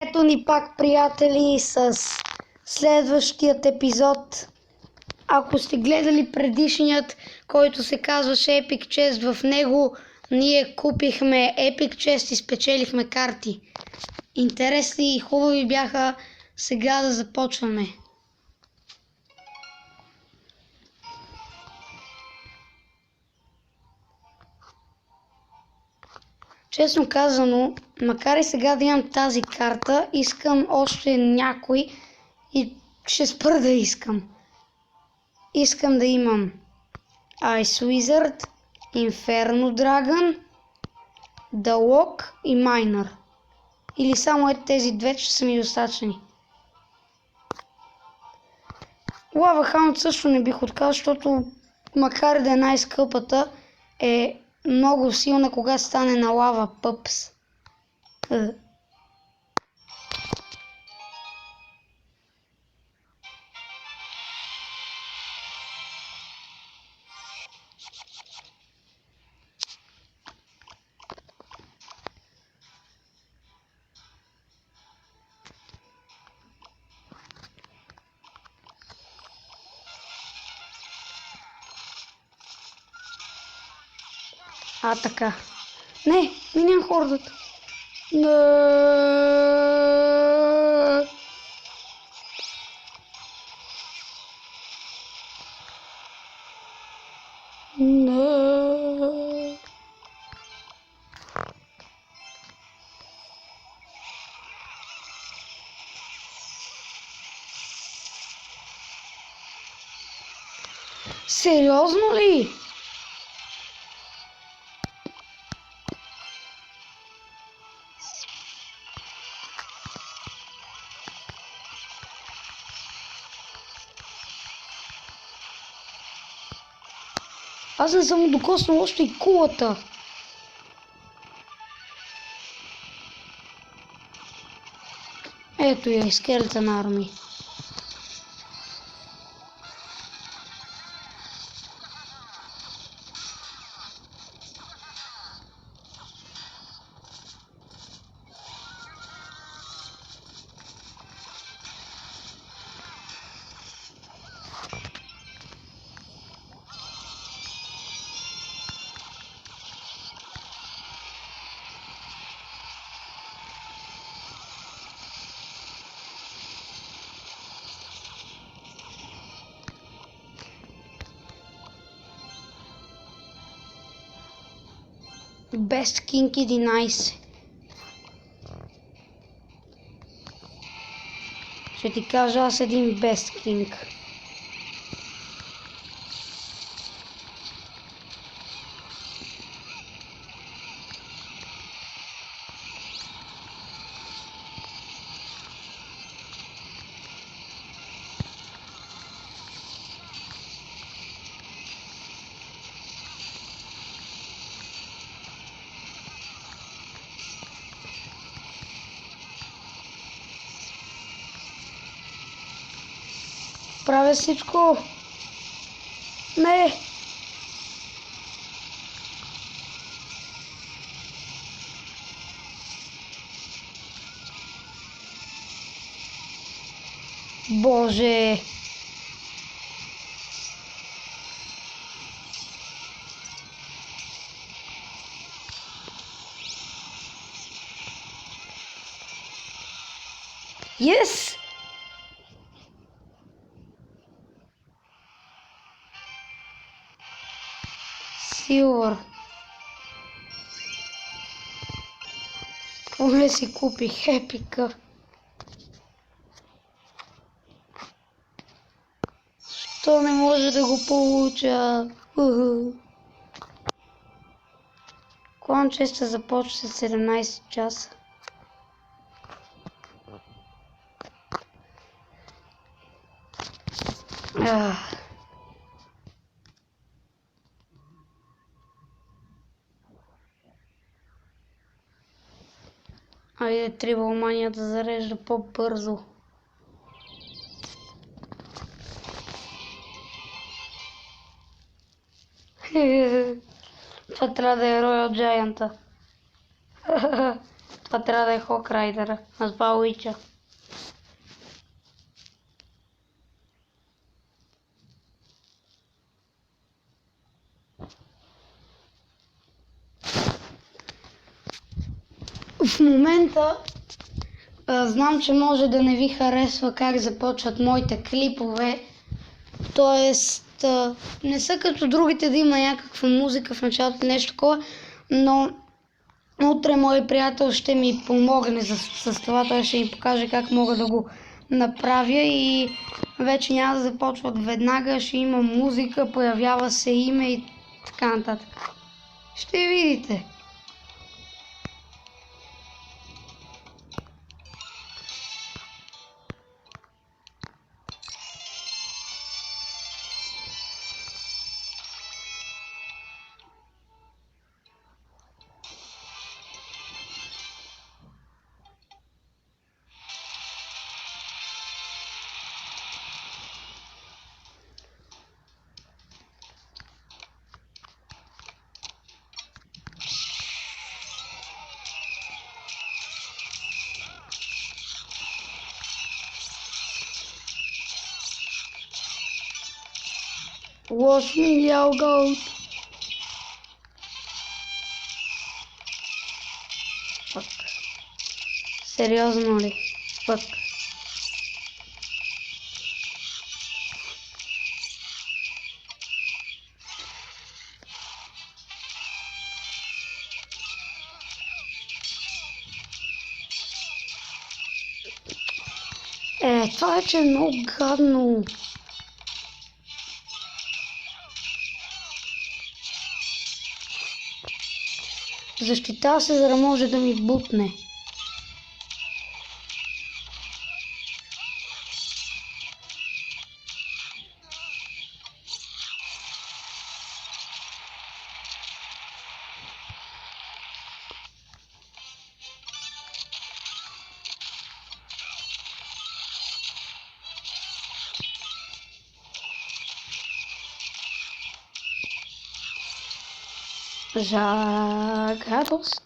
Ето ни пак, приятели, с следващият епизод. Ако сте гледали предишният, който се казваше Epic Chest, в него ние купихме Epic Chest и спечелихме карти. Интересни и хубави бяха. Сега да започваме. Честно казано, макар и сега да имам тази карта, искам още някой и ще спра да искам. Искам да имам Ice Wizard, Inferno Dragon, The Lock и Miner. Или само тези две ще са ми достатъчни. Lava Hound също не бих отказал, защото макар да е най-скъпата, е много силна, кога стане на лава пъпс. Така. Не, минем хордата. Не. Сериозно ли? Аз не съм докоснал още и кулата. Ето я, Skeleton Army. Best King 11. Ще ти кажа аз един Best King. Правя всичко. Не. Боже. Yes! Силвър. Поне си купих епика. Що не може да го получа? Клан честа започва след 17 часа. Айде трибалманията да зарежда по-бързо. Това трябва да е Royal Giant. Това трябва да е Hawk Rider, на това Уича. В момента знам, че може да не ви харесва как започват моите клипове. Тоест, не са като другите да има някаква музика в началото или нещо такова, но утре мой приятел ще ми помогне с това. Той ще ми покаже как мога да го направя и вече няма да започват веднага, ще има музика, появява се име и така нататък. Ще видите. Wash me, Yao Goat. Фък. Сериозно ли? Фък. Това вече е много гадно. Защитава се, за да може да ми бутне. За гадост.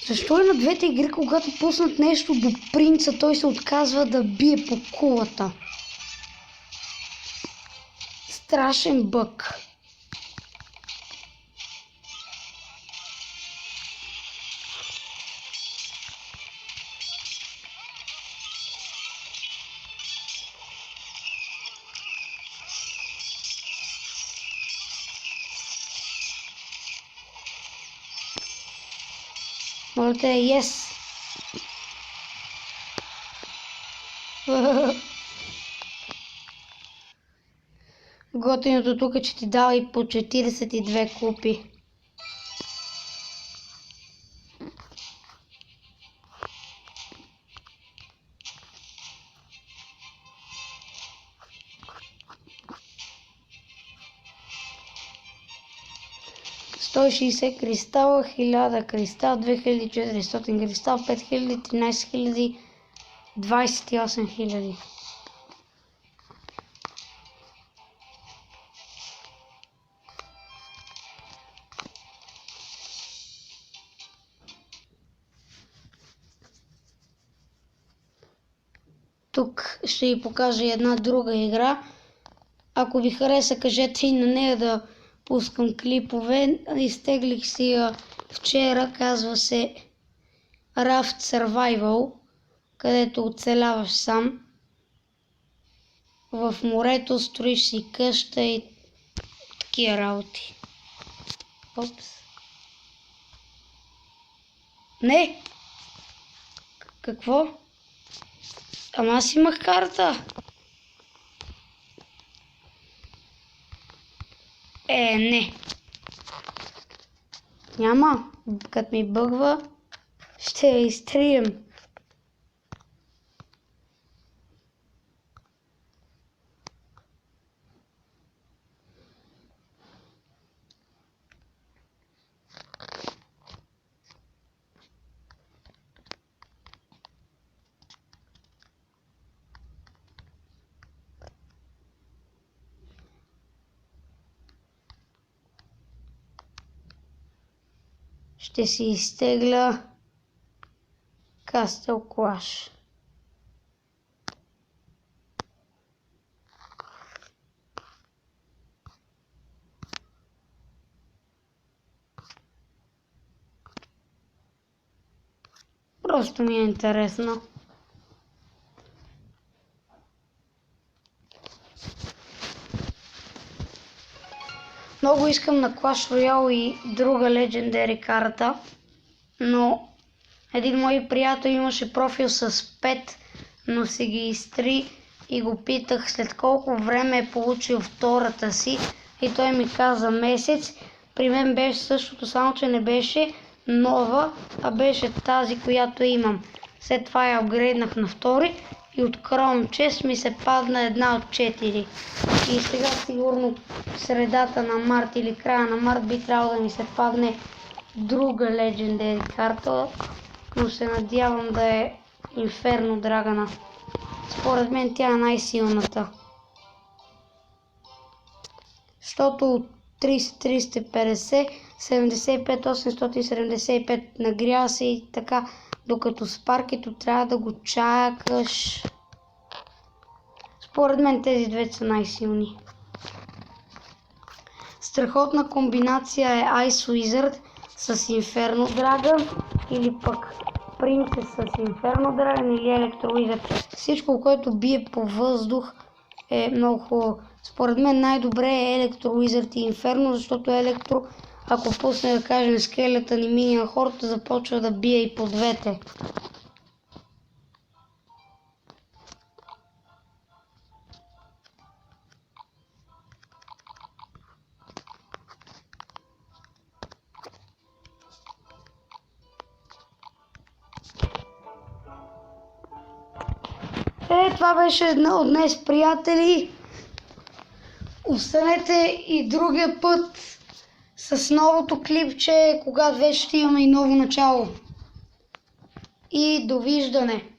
Защо и на двете игри, когато пуснат нещо до принца, той се отказва да бие по кулата? Страшен бък. Моля те, yes! Готиното тук е, че ти дава и по 42 купи. ...160 кристала, 1000 кристал, 2400 кристал, 5000, 13000, 28000. Тук ще ви покажа една друга игра. Ако ви хареса, кажете и на нея да пускам клипове. Изтеглих си я вчера, казва се Raft Survival, където оцеляваш сам. В морето строиш си къща и такива работи. Опс. Не! Какво? Ама аз имах карта. Не. Няма. Като ми бъгва, ще я изтрием. ще си изтегля Castle Clash. Просто ми е интересно. Много искам на Clash Royale и друга Legendary карта, но един мой приятел имаше профил с 5, но си ги изтри и го питах след колко време е получил втората си и той ми каза месец. При мен беше същото, само че не беше нова, а беше тази, която имам. След това я апгрейднах на втори и от Chrome Chest ми се падна една от 4. И сега сигурно в средата на март или края на март би трябвало да ми се падне друга Legendary карта, но се надявам да е Inferno Dragana. Според мен тя е най-силната. Защото от 30-350, 75-875 нагрява се и така, докато с паркето трябва да го чакаш. Според мен тези две са най-силни. Страхотна комбинация е Ice Wizard с Inferno Dragon или пък Princess с Inferno Dragon или Electro Wizard. Всичко, което бие по въздух е много хубаво. Според мен най-добре е Electro Wizard и Inferno, защото Electro, ако пусне да кажем скелетън и миния хората, започва да бие и по двете. Това беше едно от днес, приятели. Останете и другия път с новото клипче, когато вече ще имаме и ново начало. И довиждане!